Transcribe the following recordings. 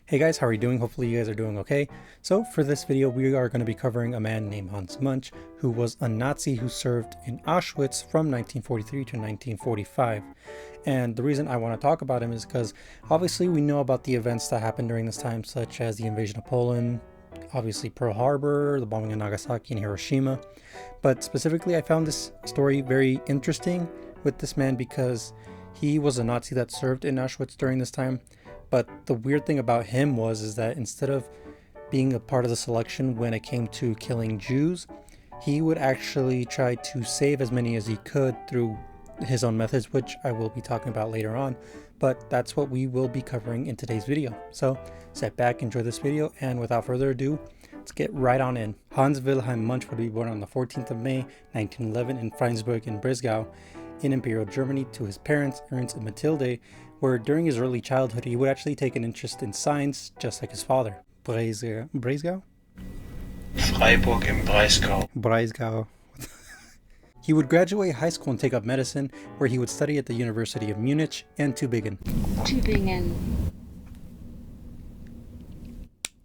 Hey guys, how are you doing? Hopefully you guys are doing okay. So for this video, we are going to be covering a man named Hans Munch, who was a Nazi who served in Auschwitz from 1943 to 1945. And the reason I want to talk about him is because obviously we know about the events that happened during this time, such as the invasion of Poland, obviously Pearl Harbor, the bombing of Nagasaki and Hiroshima. But specifically, I found this story very interesting with this man because he was a Nazi that served in Auschwitz during this time. But the weird thing about him is that instead of being a part of the selection when it came to killing Jews, he would actually try to save as many as he could through his own methods, which I will be talking about later on. But that's what we will be covering in today's video. So sit back, enjoy this video, and without further ado, let's get right on in. Hans Wilhelm Munch would be born on the 14th of May, 1911 in Friensberg in Bresgau, in Imperial Germany, to his parents, Ernst and Mathilde, where during his early childhood he would actually take an interest in science, just like his father. Breisgau? Freiburg im Breisgau. Breisgau. He would graduate high school and take up medicine, where he would study at the University of Munich and Tübingen.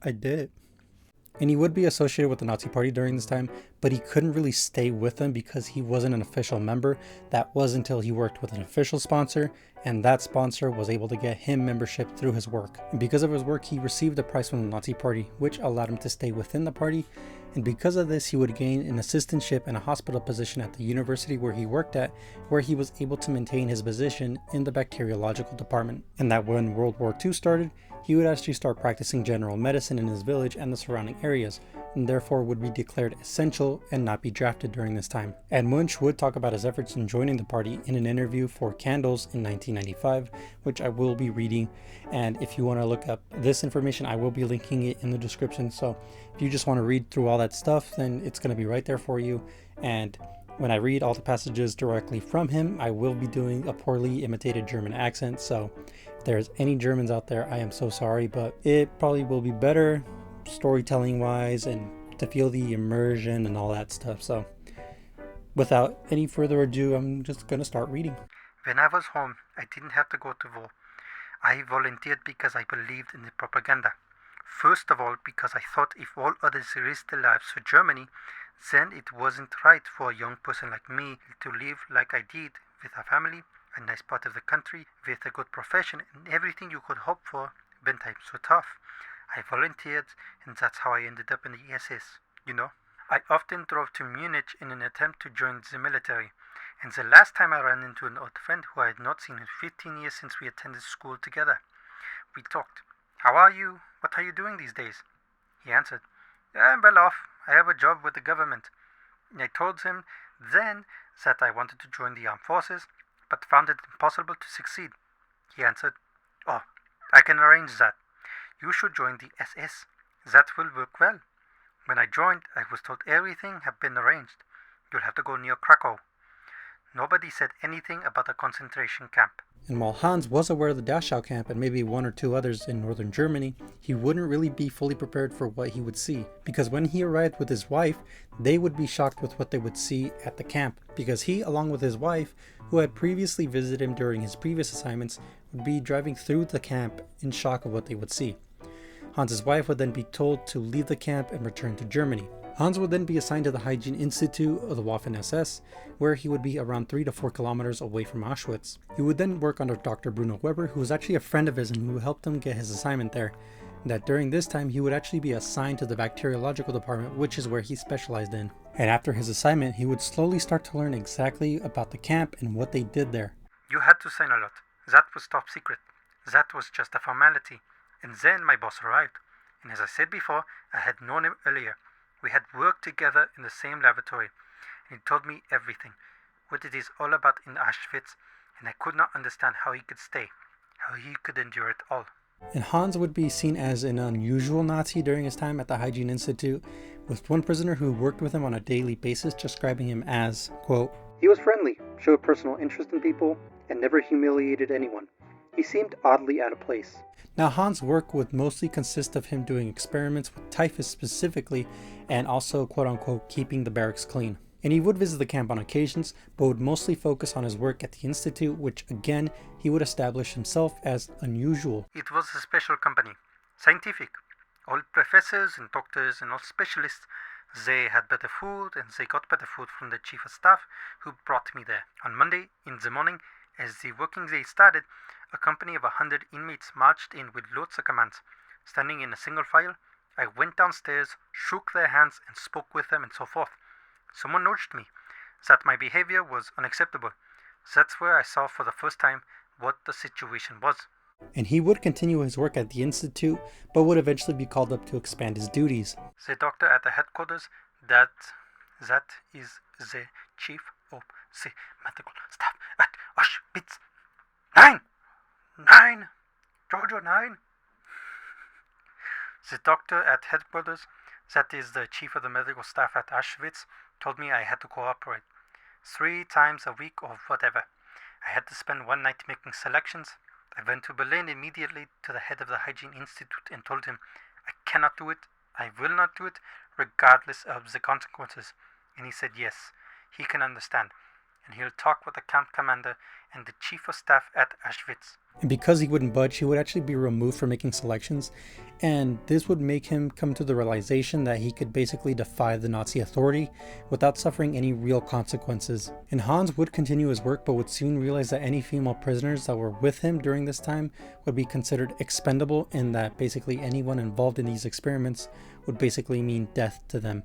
I did it. And he would be associated with the Nazi Party during this time, but he couldn't really stay with them because he wasn't an official member. That was until he worked with an official sponsor, and that sponsor was able to get him membership through his work. And because of his work, he received a prize from the Nazi Party, which allowed him to stay within the party. And because of this, he would gain an assistantship and a hospital position at the university where he worked at, where he was able to maintain his position in the bacteriological department. And that when World War II started, he would actually start practicing general medicine in his village and the surrounding areas, and therefore would be declared essential and not be drafted during this time. And Munch would talk about his efforts in joining the party in an interview for Candles in 1995, which I will be reading. And if you want to look up this information, I will be linking it in the description. So if you just want to read through all that stuff, then it's going to be right there for you. And when I read all the passages directly from him, I will be doing a poorly imitated German accent. So if there's any Germans out there, I am so sorry, but it probably will be better storytelling wise and to feel the immersion and all that stuff. So without any further ado, I'm just going to start reading. When I was home, I didn't have to go to war. I volunteered because I believed in the propaganda. First of all, because I thought if all others risked their lives for Germany, then it wasn't right for a young person like me to live like I did, with a family, a nice part of the country, with a good profession and everything you could hope for when times were tough. I volunteered, and that's how I ended up in the SS, you know. I often drove to Munich in an attempt to join the military, and the last time I ran into an old friend who I had not seen in 15 years since we attended school together. We talked. "How are you? What are you doing these days?" He answered, "I'm well off. I have a job with the government." And I told him then that I wanted to join the armed forces, but found it impossible to succeed. He answered, "Oh, I can arrange that. You should join the SS. That will work well." When I joined, I was told everything had been arranged. You'll have to go near Krakow. Nobody said anything about a concentration camp. And while Hans was aware of the Dachau camp and maybe one or two others in northern Germany, he wouldn't really be fully prepared for what he would see. Because when he arrived with his wife, they would be shocked with what they would see at the camp. Because he, along with his wife, who had previously visited him during his previous assignments, would be driving through the camp in shock of what they would see. Hans's wife would then be told to leave the camp and return to Germany. Hans would then be assigned to the Hygiene Institute of the Waffen-SS, where he would be around 3 to 4 kilometers away from Auschwitz. He would then work under Dr. Bruno Weber, who was actually a friend of his and who helped him get his assignment there. And that during this time, he would actually be assigned to the bacteriological department, which is where he specialized in. And after his assignment, he would slowly start to learn exactly about the camp and what they did there. You had to sign a lot. That was top secret. That was just a formality. And then my boss arrived. And as I said before, I had known him earlier. We had worked together in the same laboratory, and he told me everything, what it is all about in Auschwitz, and I could not understand how he could stay, how he could endure it all. And Hans would be seen as an unusual Nazi during his time at the Hygiene Institute, with one prisoner who worked with him on a daily basis describing him as, quote, "He was friendly, showed personal interest in people, and never humiliated anyone. He seemed oddly out of place." Now Hans' work would mostly consist of him doing experiments with typhus specifically, and also quote-unquote keeping the barracks clean. And he would visit the camp on occasions, but would mostly focus on his work at the institute, which again he would establish himself as unusual. It was a special company. scientific. All professors and doctors and all specialists, they had better food and they got better food from the chief of staff who brought me there. On Monday in the morning, as the working day started, a company of 100 inmates marched in with loads of commands. Standing in a single file, I went downstairs, shook their hands and spoke with them and so forth. Someone urged me that my behavior was unacceptable. That's where I saw for the first time what the situation was. And he would continue his work at the Institute, but would eventually be called up to expand his duties. The doctor at the headquarters, that is the chief of the medical staff at Auschwitz. 9! Jojo, 9! The doctor at headquarters, that is the chief of the medical staff at Auschwitz, told me I had to cooperate 3 times a week or whatever. I had to spend one night making selections. I went to Berlin immediately to the head of the Hygiene Institute and told him, I cannot do it, I will not do it, regardless of the consequences. And he said yes, he can understand. And he'll talk with the camp commander and the chief of staff at Auschwitz. And because he wouldn't budge, he would actually be removed from making selections. And this would make him come to the realization that he could basically defy the Nazi authority without suffering any real consequences. And Hans would continue his work, but would soon realize that any female prisoners that were with him during this time would be considered expendable, and that basically anyone involved in these experiments would basically mean death to them.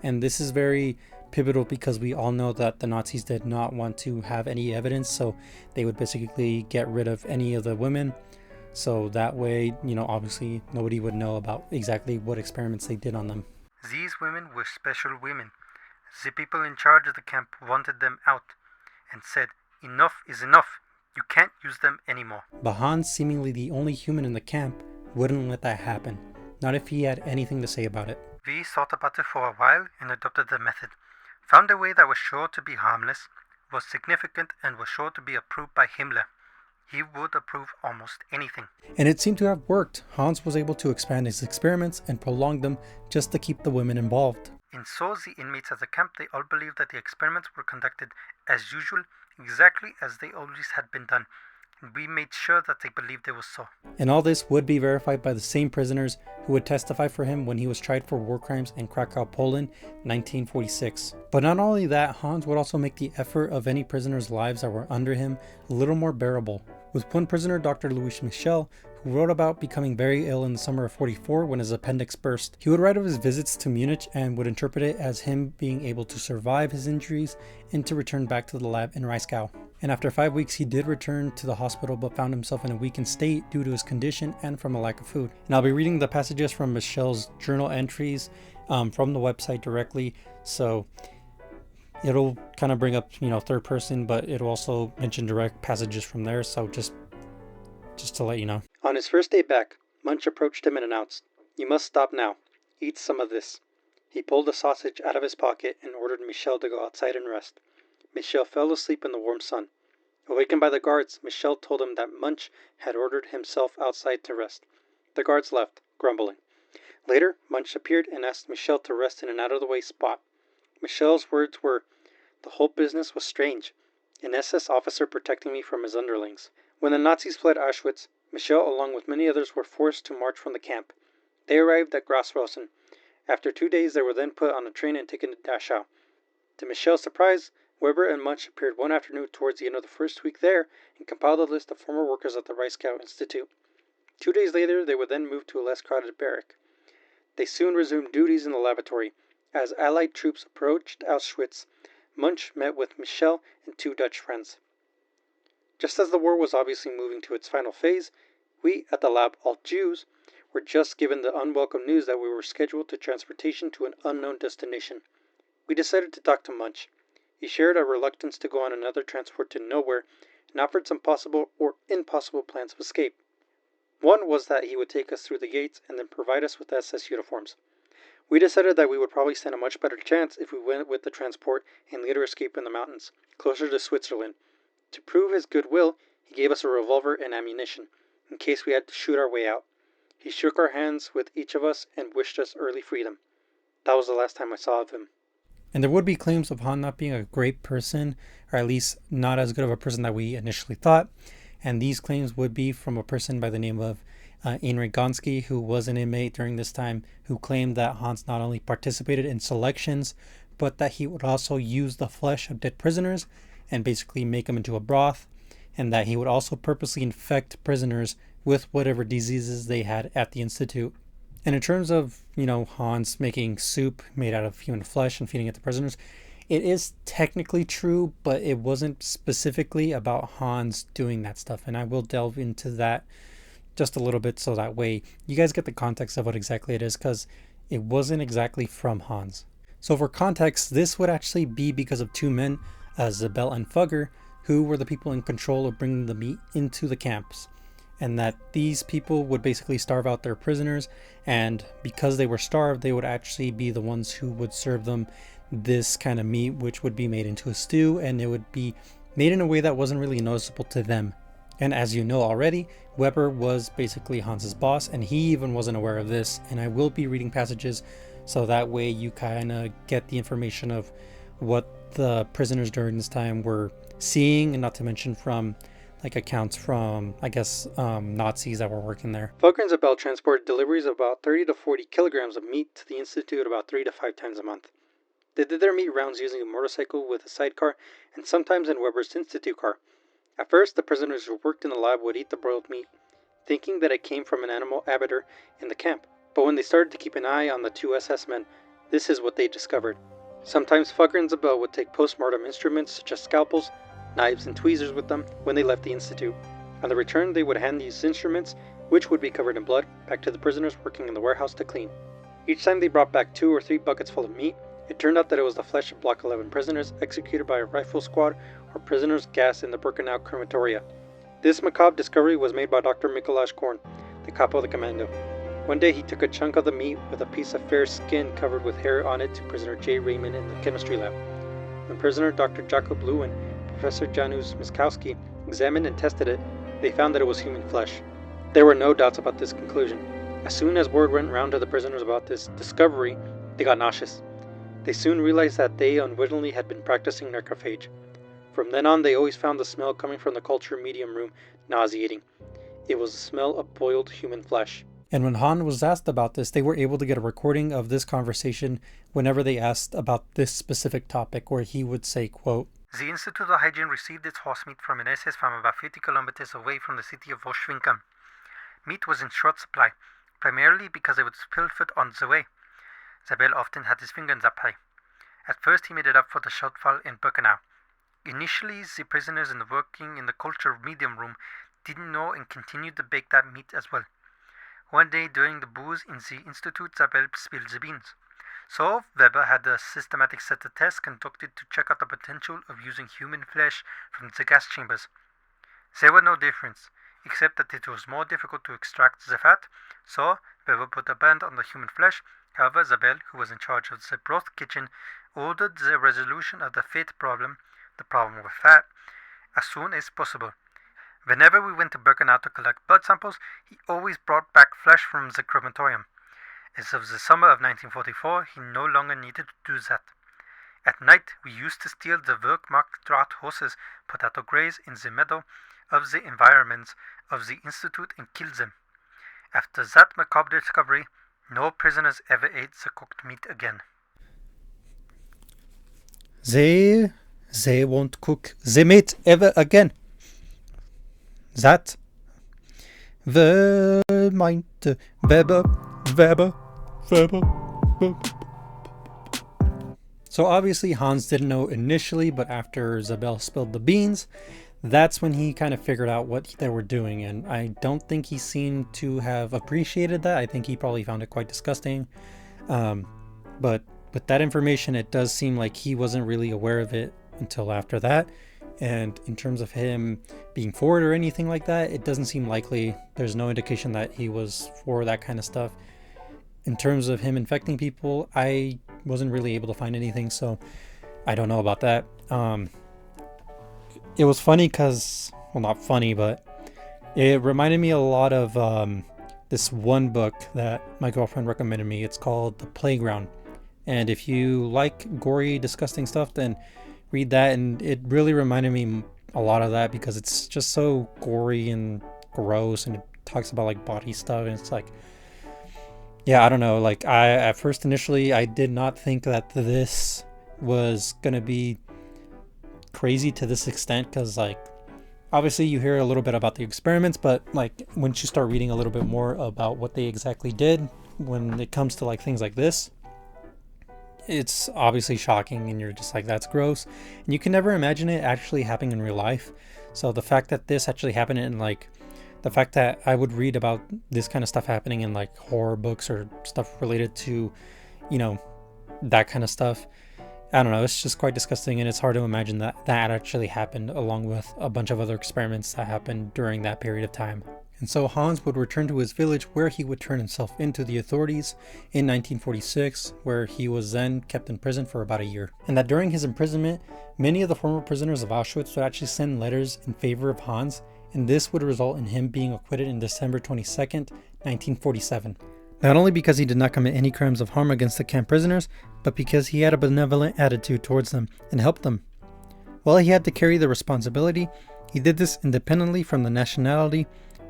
And this is very pivotal because we all know that the Nazis did not want to have any evidence, so they would basically get rid of any of the women, so that way, obviously nobody would know about exactly what experiments they did on them. These women were special women. The people in charge of the camp wanted them out and said, enough is enough, you can't use them anymore. But Hans, seemingly the only human in the camp, wouldn't let that happen, not if he had anything to say about it. We thought about it for a while and adopted the method. Found a way that was sure to be harmless, was significant, and was sure to be approved by Himmler. He would approve almost anything. And it seemed to have worked. Hans was able to expand his experiments and prolong them just to keep the women involved. And so the inmates at the camp, they all believed that the experiments were conducted as usual, exactly as they always had been done. And we made sure that they believed it was so. And all this would be verified by the same prisoners who would testify for him when he was tried for war crimes in Krakow, Poland, 1946. But not only that, Hans would also make the effort of any prisoners' lives that were under him a little more bearable. With one prisoner, Dr. Louis Michel, who wrote about becoming very ill in the summer of 44 when his appendix burst. He would write of his visits to Munich and would interpret it as him being able to survive his injuries and to return back to the lab in Reiskau. And after 5 weeks, he did return to the hospital but found himself in a weakened state due to his condition and from a lack of food. And I'll be reading the passages from Michel's journal entries from the website directly, so it'll kind of bring up, third person, but it'll also mention direct passages from there, so just to let you know. On his first day back, Munch approached him and announced, "You must stop now. Eat some of this." He pulled a sausage out of his pocket and ordered Michel to go outside and rest. Michel fell asleep in the warm sun. Awakened by the guards, Michel told him that Munch had ordered himself outside to rest. The guards left, grumbling. Later, Munch appeared and asked Michel to rest in an out-of-the-way spot. Michel's words were, "The whole business was strange. An SS officer protecting me from his underlings." When the Nazis fled Auschwitz, Michel, along with many others, were forced to march from the camp. They arrived at Grossrosen. After 2 days, they were then put on a train and taken to Dachau. To Michel's surprise, Weber and Munch appeared one afternoon towards the end of the first week there and compiled a list of former workers at the Reiskau Institute. 2 days later, they were then moved to a less crowded barrack. They soon resumed duties in the lavatory. As Allied troops approached Auschwitz, Munch met with Michel and 2 Dutch friends. Just as the war was obviously moving to its final phase, we at the lab, all Jews, were just given the unwelcome news that we were scheduled to transportation to an unknown destination. We decided to talk to Munch. He shared our reluctance to go on another transport to nowhere and offered some possible or impossible plans of escape. One was that he would take us through the gates and then provide us with SS uniforms. We decided that we would probably stand a much better chance if we went with the transport and later escape in the mountains, closer to Switzerland. To prove his goodwill, he gave us a revolver and ammunition, in case we had to shoot our way out. He shook our hands with each of us and wished us early freedom. That was the last time I saw of him. And there would be claims of Han not being a great person, or at least not as good of a person that we initially thought. And these claims would be from a person by the name of Inri Gonski, who was an inmate during this time, who claimed that Hans not only participated in selections, but that he would also use the flesh of dead prisoners and basically make them into a broth, and that he would also purposely infect prisoners with whatever diseases they had at the institute. And in terms of, Hans making soup made out of human flesh and feeding it to prisoners, it is technically true, but it wasn't specifically about Hans doing that stuff. And I will delve into that just a little bit so that way you guys get the context of what exactly it is, because it wasn't exactly from Hans. So for context, this would actually be because of two men, Zabel and Fugger, who were the people in control of bringing the meat into the camps. And that these people would basically starve out their prisoners, and because they were starved, they would actually be the ones who would serve them this kind of meat, which would be made into a stew, and it would be made in a way that wasn't really noticeable to them. And as you know already, Weber was basically Hans's boss, and he even wasn't aware of this. And I will be reading passages so that way you kind of get the information of what the prisoners during this time were seeing, and not to mention from accounts from, Nazis that were working there. Fugger and Zabel transported deliveries of about 30 to 40 kilograms of meat to the Institute about 3 to 5 times a month. They did their meat rounds using a motorcycle with a sidecar, and sometimes in Weber's Institute car. At first, the prisoners who worked in the lab would eat the broiled meat, thinking that it came from an animal abator in the camp. But when they started to keep an eye on the two SS men, this is what they discovered. Sometimes Fugger and Zabel would take post-mortem instruments such as scalpels, knives, and tweezers with them when they left the institute. On the return, they would hand these instruments, which would be covered in blood, back to the prisoners working in the warehouse to clean. Each time they brought back 2 or 3 buckets full of meat, it turned out that it was the flesh of Block 11 prisoners executed by a rifle squad or prisoners gassed in the Birkenau crematoria. This macabre discovery was made by Dr. Mikolash Korn, the capo of the commando. One day he took a chunk of the meat with a piece of fair skin covered with hair on it to prisoner J. Raymond in the chemistry lab. When prisoner Dr. Jakob Lew and Professor Janusz Miskowski examined and tested it, they found that it was human flesh. There were no doubts about this conclusion. As soon as word went round to the prisoners about this discovery, they got nauseous. They soon realized that they unwittingly had been practicing necrophage. From then on, they always found the smell coming from the culture medium room nauseating. It was the smell of boiled human flesh. And when Han was asked about this, they were able to get a recording of this conversation whenever they asked about this specific topic, where he would say, quote, "The Institute of Hygiene received its horse meat from an SS farm about 50 kilometers away from the city of Voschwinkel. Meat was in short supply, primarily because it was pilfered on the way. Zabel often had his finger in that pie. At first he made it up for the shortfall in Birkenau. Initially, the prisoners working in the culture medium room didn't know and continued to bake that meat as well. One day during the booze in the Institute, Zabel spilled the beans. So Weber had a systematic set of tests conducted to check out the potential of using human flesh from the gas chambers. There were no difference, except that it was more difficult to extract the fat, so Weber put a ban on the human flesh. However, Zabel, who was in charge of the broth kitchen, ordered the resolution of the fat problem, the problem with fat, as soon as possible. Whenever we went to Birkenau to collect blood samples, he always brought back flesh from the crematorium. As of the summer of 1944, he no longer needed to do that. At night, we used to steal the Werkmarkt draft horses put out to graze in the meadow of the environments of the Institute and kill them. After that macabre discovery, no prisoners ever ate the cooked meat again. They won't cook the meat ever again. That meinte Weber. So obviously Hans didn't know initially, but after Zabel spilled the beans, that's when he kind of figured out what they were doing, and I don't think he seemed to have appreciated that. I think he probably found it quite disgusting. But with that information, it does seem like he wasn't really aware of it until after that. And in terms of him being for it or anything like that, it doesn't seem likely. There's no indication that he was for that kind of stuff. In terms of him infecting people, I wasn't really able to find anything, so I don't know about that. It was funny because, well, not funny, but it reminded me a lot of this one book that my girlfriend recommended me. It's called The Playground. And if you like gory, disgusting stuff, then read that. And it really reminded me a lot of that because it's just so gory and gross, and it talks about like body stuff, and it's like, yeah, I don't know. Like I at first initially I did not think that this was gonna be crazy to this extent, because like obviously you hear a little bit about the experiments, but like once you start reading a little bit more about what they exactly did when it comes to like things like this, it's obviously shocking, and you're just like, that's gross, and you can never imagine it actually happening in real life. So the fact that this actually happened, in like the fact that I would read about this kind of stuff happening in like horror books or stuff related to, you know, that kind of stuff, I don't know, it's just quite disgusting, and it's hard to imagine that that actually happened, along with a bunch of other experiments that happened during that period of time. And so Hans would return to his village, where he would turn himself into the authorities in 1946, where he was then kept in prison for about a year. And that during his imprisonment, many of the former prisoners of Auschwitz would actually send letters in favor of Hans, and this would result in him being acquitted in December 22nd, 1947. Not only because he did not commit any crimes of harm against the camp prisoners, but because he had a benevolent attitude towards them and helped them. While he had to carry the responsibility, he did this independently from the nationality,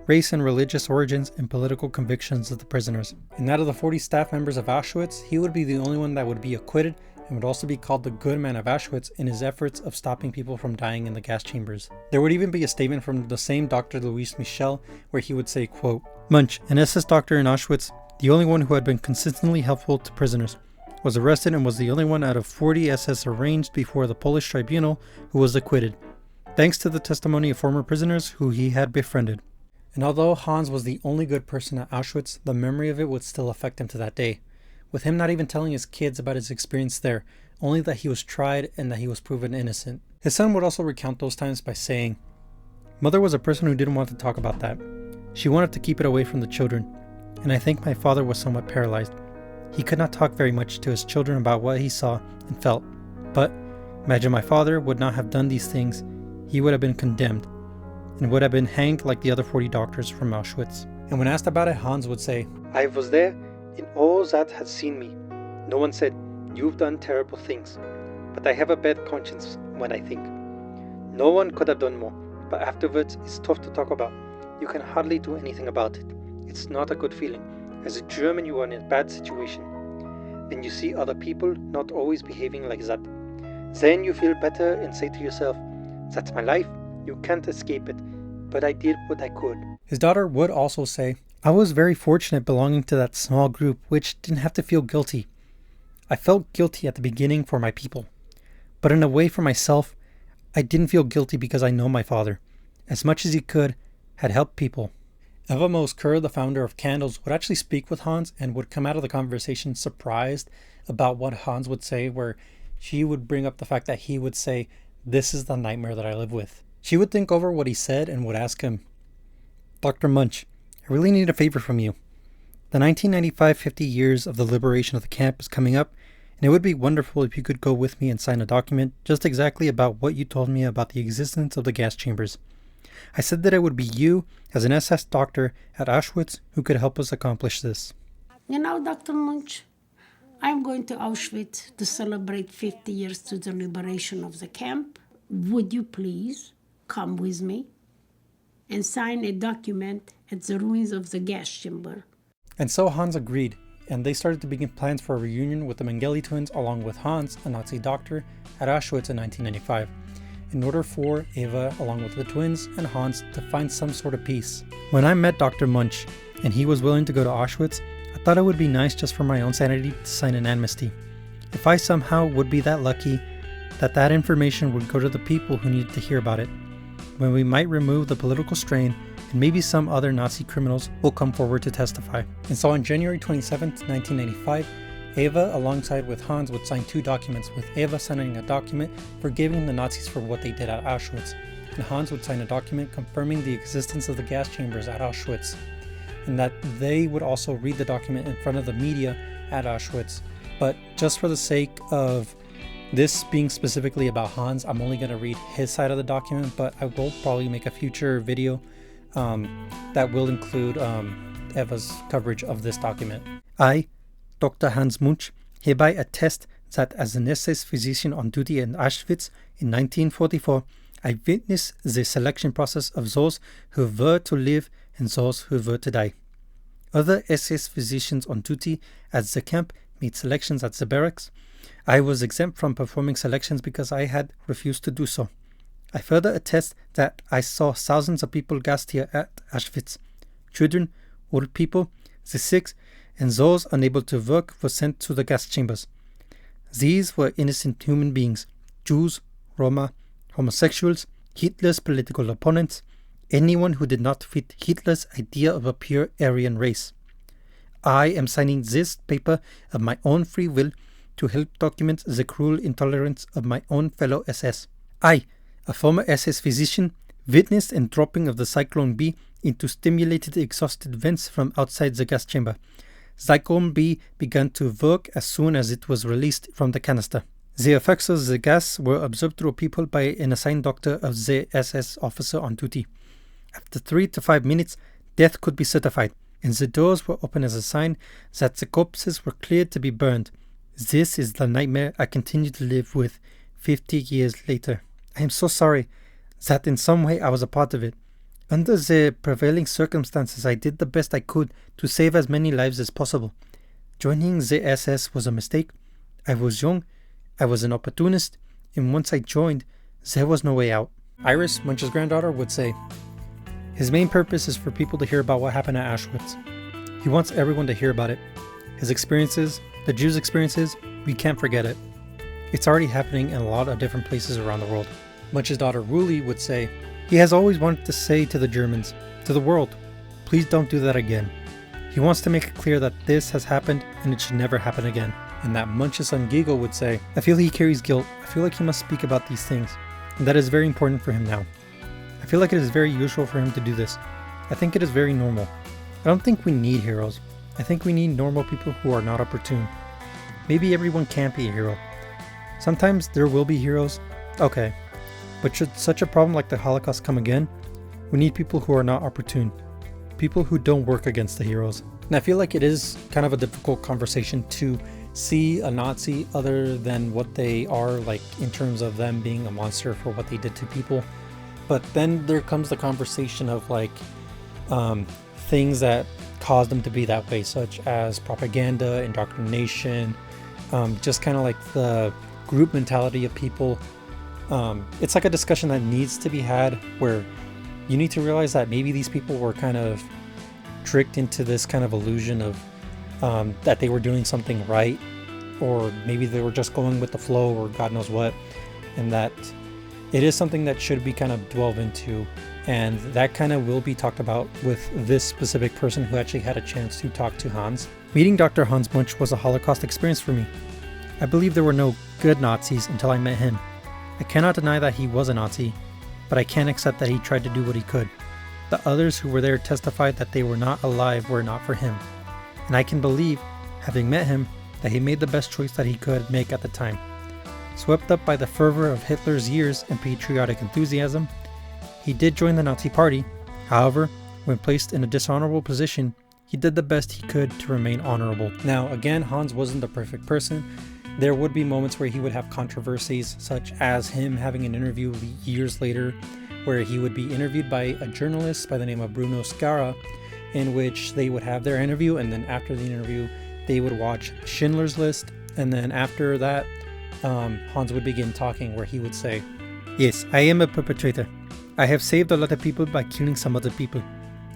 race and religious origins, and political convictions of the prisoners. And out of the 40 staff members of Auschwitz, he would be the only one that would be acquitted, and would also be called the good man of Auschwitz in his efforts of stopping people from dying in the gas chambers. There would even be a statement from the same Dr. Louis Michel, where he would say, quote, "Munch, an SS doctor in Auschwitz, the only one who had been consistently helpful to prisoners, was arrested and was the only one out of 40 SS arraigned before the Polish tribunal who was acquitted, thanks to the testimony of former prisoners who he had befriended." And although Hans was the only good person at Auschwitz, the memory of it would still affect him to that day, with him not even telling his kids about his experience there, only that he was tried and that he was proven innocent. His son would also recount those times by saying, "Mother was a person who didn't want to talk about that. She wanted to keep it away from the children, and I think my father was somewhat paralyzed. He could not talk very much to his children about what he saw and felt, but imagine my father would not have done these things, he would have been condemned, and would have been hanged like the other 40 doctors from Auschwitz." And when asked about it, Hans would say, "I was there, and all that had seen me. No one said, 'You've done terrible things,' but I have a bad conscience when I think. No one could have done more, but afterwards it's tough to talk about. You can hardly do anything about it. It's not a good feeling. As a German, you are in a bad situation. Then you see other people not always behaving like that. Then you feel better and say to yourself, 'That's my life. You can't escape it. But I did what I could.'" His daughter would also say, "I was very fortunate belonging to that small group which didn't have to feel guilty. I felt guilty at the beginning for my people, but in a way for myself, I didn't feel guilty because I know my father, as much as he could, had helped people." Eva Moos-Kerr, the founder of Candles, would actually speak with Hans and would come out of the conversation surprised about what Hans would say, where she would bring up the fact that he would say, "This is the nightmare that I live with." She would think over what he said and would ask him, "Dr. Munch, I really need a favor from you. The 1995 50 years of the liberation of the camp is coming up, and it would be wonderful if you could go with me and sign a document just exactly about what you told me about the existence of the gas chambers. I said that it would be you, as an SS doctor at Auschwitz, who could help us accomplish this." You know, Dr. Munch, I'm going to Auschwitz to celebrate 50 years to the liberation of the camp. Would you please come with me and sign a document at the ruins of the gas chamber? And so Hans agreed, and they started to begin plans for a reunion with the Mengele twins, along with Hans, a Nazi doctor, at Auschwitz in 1995, in order for Eva, along with the twins, and Hans to find some sort of peace. When I met Dr. Munch, and he was willing to go to Auschwitz, I thought it would be nice just for my own sanity to sign an amnesty. If I somehow would be that lucky, that information would go to the people who needed to hear about it, when we might remove the political strain, and maybe some other Nazi criminals will come forward to testify. And so on January 27th, 1995, Eva, alongside with Hans, would sign 2 documents, with Eva signing a document forgiving the Nazis for what they did at Auschwitz, and Hans would sign a document confirming the existence of the gas chambers at Auschwitz, and that they would also read the document in front of the media at Auschwitz. But just for the sake of this being specifically about Hans, I'm only going to read his side of the document, but I will probably make a future video that will include Eva's coverage of this document. I, Dr. Hans Munch, hereby attest that as an SS physician on duty in Auschwitz in 1944, I witnessed the selection process of those who were to live and those who were to die. Other SS physicians on duty at the camp made selections at the barracks. I was exempt from performing selections because I had refused to do so. I further attest that I saw thousands of people gassed here at Auschwitz. Children, old people, the sick, and those unable to work were sent to the gas chambers. These were innocent human beings, Jews, Roma, homosexuals, Hitler's political opponents, anyone who did not fit Hitler's idea of a pure Aryan race. I am signing this paper of my own free will to help document the cruel intolerance of my own fellow SS. I, a former SS physician, witnessed a dropping of the Zyklon B into stimulated exhausted vents from outside the gas chamber. Zyklon B began to work as soon as it was released from the canister. The effects of the gas were observed through people by an assigned doctor of the SS officer on duty. After 3 to 5 minutes, death could be certified, and the doors were open as a sign that the corpses were cleared to be burned. This is the nightmare I continue to live with 50 years later. I am so sorry that in some way I was a part of it. Under the prevailing circumstances, I did the best I could to save as many lives as possible. Joining the SS was a mistake. I was young, I was an opportunist, and once I joined, there was no way out. Iris, Munch's granddaughter, would say, his main purpose is for people to hear about what happened at Auschwitz. He wants everyone to hear about it. His experiences, the Jews' experiences, we can't forget it. It's already happening in a lot of different places around the world. Munch's daughter Ruli would say, he has always wanted to say to the Germans, to the world, please don't do that again. He wants to make it clear that this has happened and it should never happen again. And that Munch's son Giggle would say, I feel he carries guilt. I feel like he must speak about these things. And that is very important for him now. I feel like it is very usual for him to do this. I think it is very normal. I don't think we need heroes. I think we need normal people who are not opportune. Maybe everyone can't be a hero. Sometimes there will be heroes. Okay. But should such a problem like the Holocaust come again, we need people who are not opportune. People who don't work against the heroes. And I feel like it is kind of a difficult conversation to see a Nazi other than what they are, like in terms of them being a monster for what they did to people. But then there comes the conversation of like things that caused them to be that way, such as propaganda, indoctrination, just kind of like the group mentality of people. It's like a discussion that needs to be had where you need to realize that maybe these people were kind of tricked into this kind of illusion of that they were doing something right, or maybe they were just going with the flow, or God knows what, and that it is something that should be kind of delved into, and that kind of will be talked about with this specific person who actually had a chance to talk to Hans. Meeting Dr. Hans Munch was a Holocaust experience for me. I believe there were no good Nazis until I met him. I cannot deny that he was a Nazi, but I can't accept that he tried to do what he could. The others who were there testified that they were not alive were not for him. And I can believe, having met him, that he made the best choice that he could make at the time. Swept up by the fervor of Hitler's years and patriotic enthusiasm, he did join the Nazi Party. However, when placed in a dishonorable position, he did the best he could to remain honorable. Now, again, Hans wasn't the perfect person. There would be moments where he would have controversies, such as him having an interview years later where he would be interviewed by a journalist by the name of Bruno Scara, in which they would have their interview, and then after the interview they would watch Schindler's List, and then after that Hans would begin talking, where he would say, yes, I am a perpetrator. I have saved a lot of people by killing some other people.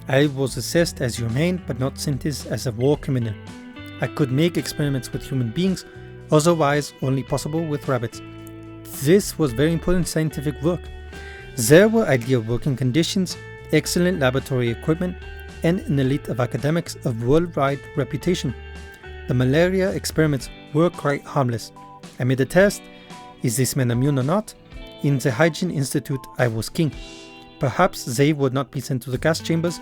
I was assessed as humane but not sentenced as a war criminal. I could make experiments with human beings, otherwise only possible with rabbits. This was very important scientific work. There were ideal working conditions, excellent laboratory equipment, and an elite of academics of worldwide reputation. The malaria experiments were quite harmless. I made a test. Is this man immune or not? In the Hygiene Institute, I was king. Perhaps they would not be sent to the gas chambers,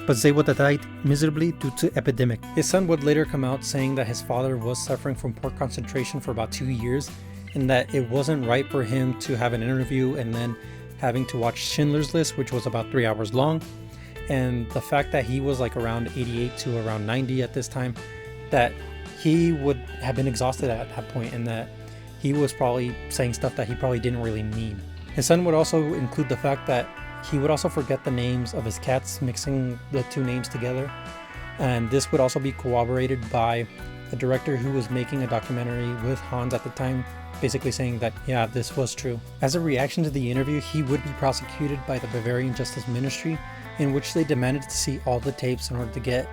but they would have died miserably due to epidemic. His son would later come out saying that his father was suffering from poor concentration for about 2 years, and that it wasn't right for him to have an interview and then having to watch Schindler's List, which was about 3 hours long. And the fact that he was like around 88 to around 90 at this time, that he would have been exhausted at that point, and that he was probably saying stuff that he probably didn't really mean. His son would also include the fact that He would also forget the names of his cats, mixing the two names together. And this would also be corroborated by the director who was making a documentary with Hans at the time, basically saying that, yeah, this was true. As a reaction to the interview, he would be prosecuted by the Bavarian Justice Ministry, in which they demanded to see all the tapes in order to get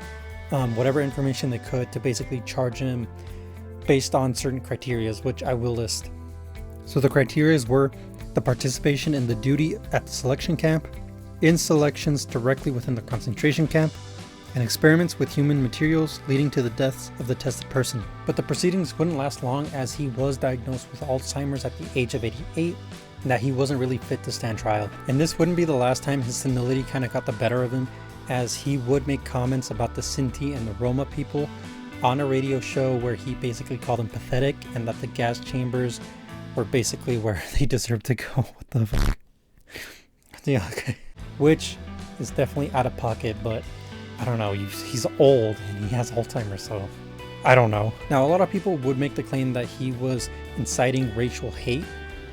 whatever information they could to basically charge him based on certain criteria, which I will list. So the criteria were the participation in the duty at the selection camp, in selections directly within the concentration camp, and experiments with human materials leading to the deaths of the tested person. But the proceedings wouldn't last long, as he was diagnosed with Alzheimer's at the age of 88, and that he wasn't really fit to stand trial. And this wouldn't be the last time his senility kind of got the better of him, as he would make comments about the Sinti and the Roma people on a radio show where he basically called them pathetic, and that the gas chambers were basically where they deserve to go. What the fuck? Yeah, okay. Which is definitely out of pocket, but I don't know, he's old and he has Alzheimer's, so I don't know. Now, a lot of people would make the claim that he was inciting racial hate,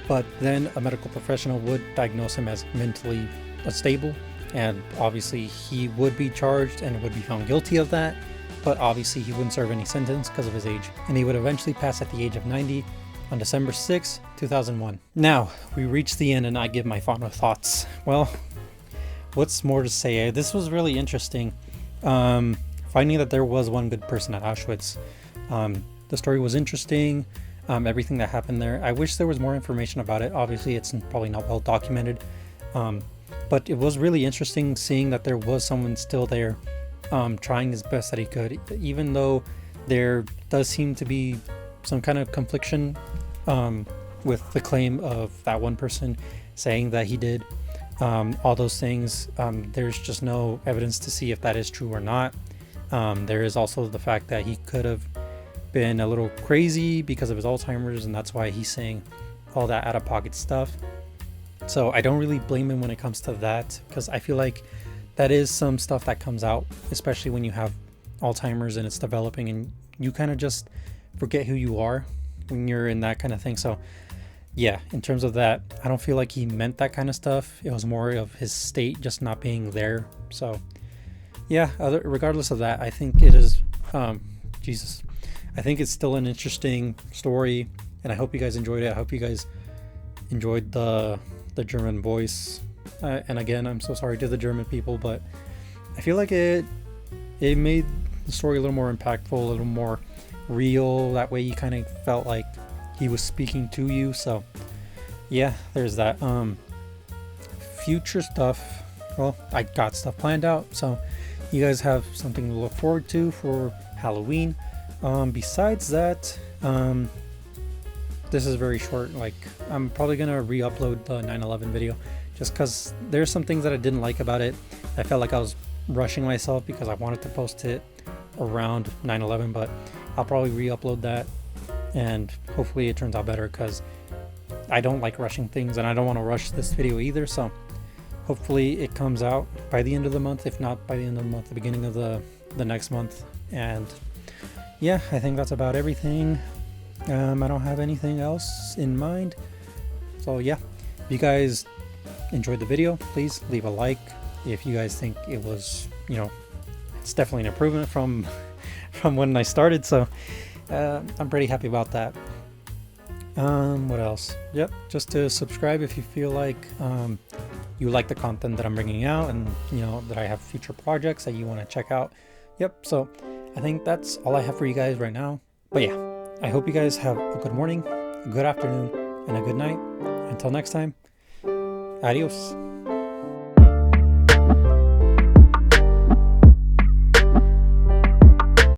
but then a medical professional would diagnose him as mentally unstable, and obviously he would be charged and would be found guilty of that, but obviously he wouldn't serve any sentence because of his age, and he would eventually pass at the age of 90 on December 6, 2001. Now, we reach the end and I give my final thoughts. Well, what's more to say? This was really interesting. Finding that there was one good person at Auschwitz. The story was interesting. Everything that happened there. I wish there was more information about it. Obviously, it's probably not well documented. But it was really interesting seeing that there was someone still there, trying his best that he could, even though there does seem to be some kind of confliction with the claim of that one person saying that he did all those things. There's just no evidence to see if that is true or not. There is also the fact that he could have been a little crazy because of his Alzheimer's, and that's why he's saying all that out-of-pocket stuff. So I don't really blame him when it comes to that, because I feel like that is some stuff that comes out, especially when you have Alzheimer's and it's developing, and you kind of just forget who you are when you're in that kind of thing. So yeah, in terms of that, I don't feel like he meant that kind of stuff. It was more of his state just not being there. So yeah, regardless of that, I think it is I think it's still an interesting story, and I hope you guys enjoyed it. I hope you guys enjoyed the German voice, and again, I'm so sorry to the German people, but I feel like it made the story a little more impactful, a little more real. That way you kind of felt like he was speaking to you. So yeah, there's that. Future stuff, well, I got stuff planned out, so you guys have something to look forward to for Halloween. Besides that, this is very short. Like, I'm probably gonna re-upload the 9/11 video, just because there's some things that I didn't like about it. I felt like I was rushing myself because I wanted to post it around 9/11, but I'll probably re-upload that, and hopefully it turns out better, because I don't like rushing things, and I don't want to rush this video either. So hopefully it comes out by the end of the month, if not by the end of the month, the beginning of the next month. And yeah, I think that's about everything. I don't have anything else in mind. So yeah, if you guys enjoyed the video, please leave a like. If you guys think it was, it's definitely an improvement from when I started. So I'm pretty happy about that. What else? Yep, just to subscribe if you feel like you like the content that I'm bringing out, and that I have future projects that you want to check out. Yep, so I think that's all I have for you guys right now. But yeah, I hope you guys have a good morning, a good afternoon, and a good night. Until next time, adios.